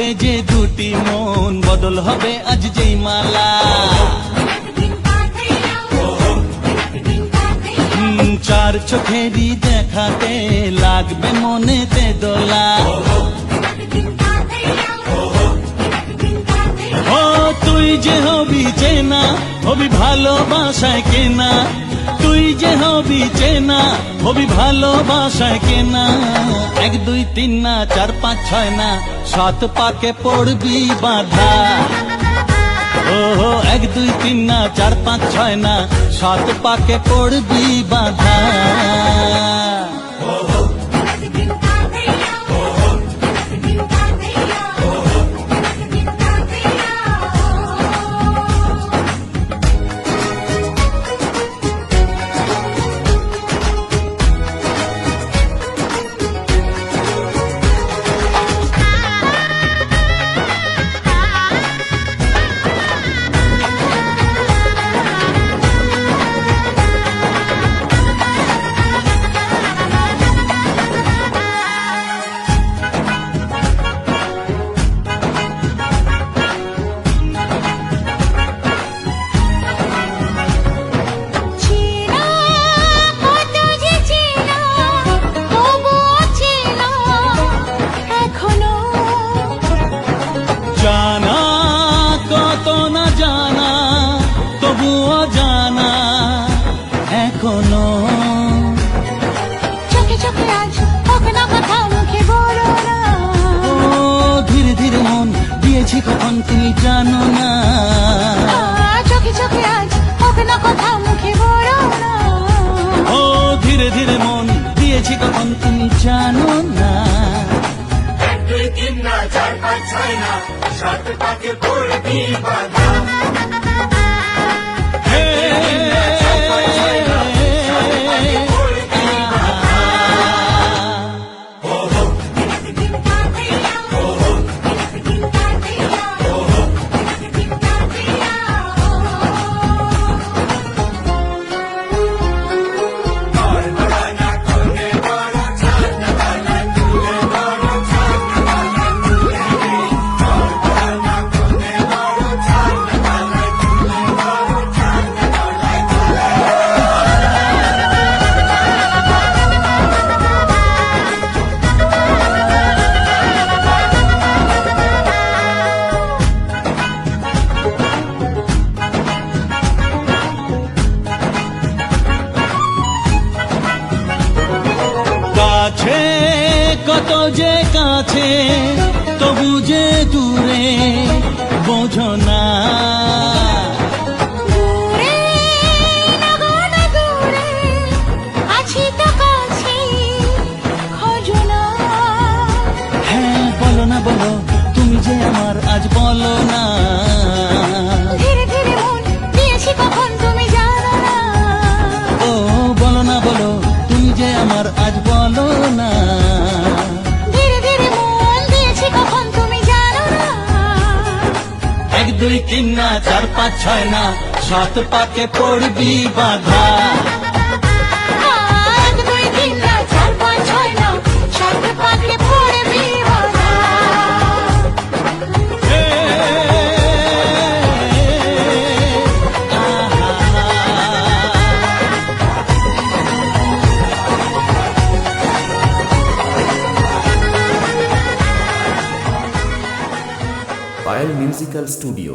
হবে যে দুটি মন, বদল হবে আজ যেই মালা। চার চোখেরই দেখাতে লাগবে মনেতে দোলা। ও তুই যে হবি চেনা, হবি ভালোবাসায় কেনা। তুই যে হবি চেনা, হবি ভালোবাসায় কেনা। 1 2 3 না 4 5 6 না 7 পাকে পড়বি বাধা। ও 1 2 3 না 4 5 6 না 7 পাকে পড়বি বাধা। জানা কত না জানা, তবুও জানা এখনো। চোখে চোখে আজ হোক না কথা, মুখে বলো না। ও ধীরে ধীরে মন দিয়েছি কখন তুমি জানো না। চোখে চোখে আজ হোক না কথা, মুখে বলো না। ও ধীরে ধীরে মন দিয়েছি কখন তুমি জানো না। 1 2 3 না 4 5 6 না 7 পাকে পড়বি বাধা। কাছে কত যে কাছে, তবু যে দূরে বোঝো না। দূরে না গো না দূরে, আছি তো কাছে, খোঁজো না। হ্যাঁ বলো না বলো, তুমি যে আমার আজ বলো না। ধীরে ধীরে মন দিয়েছি কখন তুমি জানো না। ও বলো না বলো, তুমি যে আমার আজ বলো না। ধীরে ধীরে মন দিয়েছি কখন তুমি জানো না। 1 2 3 না 4 5 6 না 7 পাকে পড়বি বাধা। 1 2 3 না 4 5 6 না 7 পাকে পড়বি বাধা। Payel musical studio.